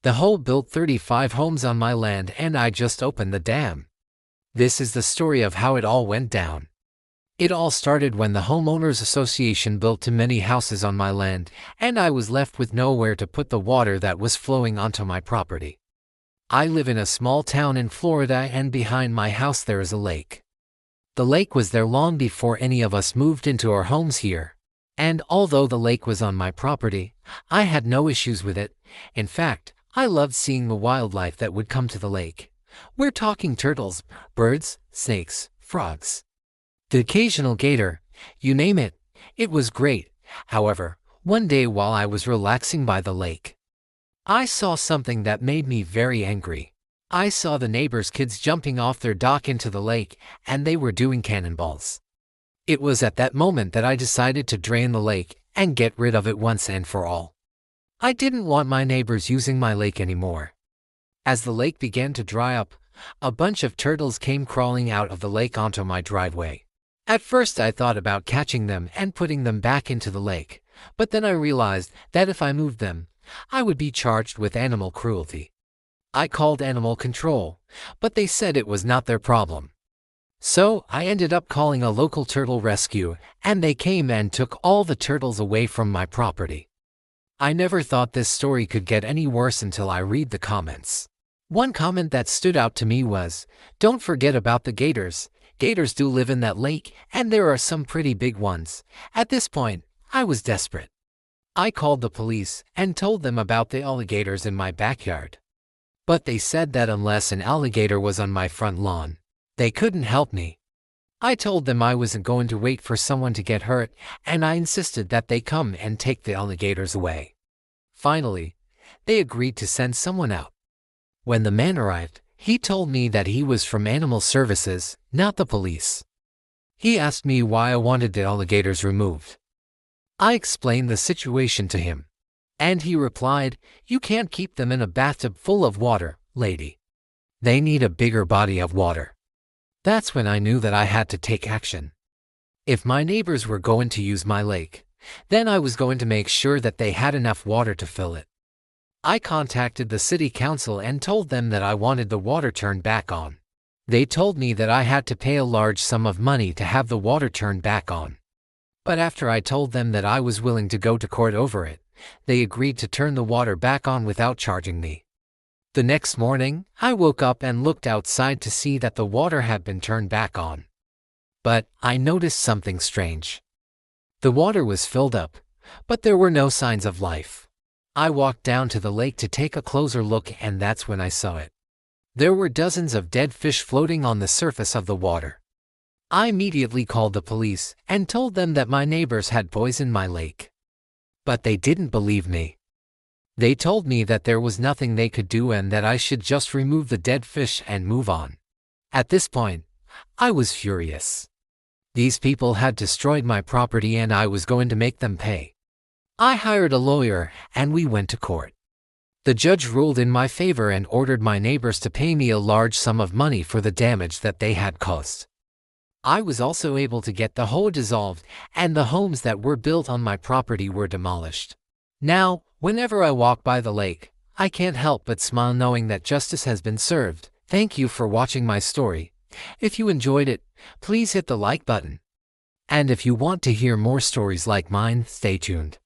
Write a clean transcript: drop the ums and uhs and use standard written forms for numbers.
The HOA built 35 homes on my land and I just opened the dam. This is the story of how it all went down. It all started when the Homeowners Association built too many houses on my land, and I was left with nowhere to put the water that was flowing onto my property. I live in a small town in Florida, and behind my house there is a lake. The lake was there long before any of us moved into our homes here. And although the lake was on my property, I had no issues with it. In fact, I loved seeing the wildlife that would come to the lake. We're talking turtles, birds, snakes, frogs, the occasional gator, you name it. It was great. However, one day while I was relaxing by the lake, I saw something that made me very angry. I saw the neighbors' kids jumping off their dock into the lake, and they were doing cannonballs. It was at that moment that I decided to drain the lake and get rid of it once and for all. I didn't want my neighbors using my lake anymore. As the lake began to dry up, a bunch of turtles came crawling out of the lake onto my driveway. At first I thought about catching them and putting them back into the lake, but then I realized that if I moved them, I would be charged with animal cruelty. I called animal control, but they said it was not their problem. So I ended up calling a local turtle rescue, and they came and took all the turtles away from my property. I never thought this story could get any worse until I read the comments. One comment that stood out to me was, "Don't forget about the gators. Gators do live in that lake, and there are some pretty big ones." At this point, I was desperate. I called the police and told them about the alligators in my backyard. But they said that unless an alligator was on my front lawn, they couldn't help me. I told them I wasn't going to wait for someone to get hurt, and I insisted that they come and take the alligators away. Finally, they agreed to send someone out. When the man arrived, he told me that he was from Animal Services, not the police. He asked me why I wanted the alligators removed. I explained the situation to him, and he replied, "You can't keep them in a bathtub full of water, lady. They need a bigger body of water." That's when I knew that I had to take action. If my neighbors were going to use my lake, then I was going to make sure that they had enough water to fill it. I contacted the city council and told them that I wanted the water turned back on. They told me that I had to pay a large sum of money to have the water turned back on. But after I told them that I was willing to go to court over it, they agreed to turn the water back on without charging me. The next morning, I woke up and looked outside to see that the water had been turned back on. But I noticed something strange. The water was filled up, but there were no signs of life. I walked down to the lake to take a closer look, and that's when I saw it. There were dozens of dead fish floating on the surface of the water. I immediately called the police and told them that my neighbors had poisoned my lake. But they didn't believe me. They told me that there was nothing they could do and that I should just remove the dead fish and move on. At this point, I was furious. These people had destroyed my property and I was going to make them pay. I hired a lawyer and we went to court. The judge ruled in my favor and ordered my neighbors to pay me a large sum of money for the damage that they had caused. I was also able to get the HOA dissolved, and the homes that were built on my property were demolished. Now, whenever I walk by the lake, I can't help but smile knowing that justice has been served. Thank you for watching my story. If you enjoyed it, please hit the like button. And if you want to hear more stories like mine, stay tuned.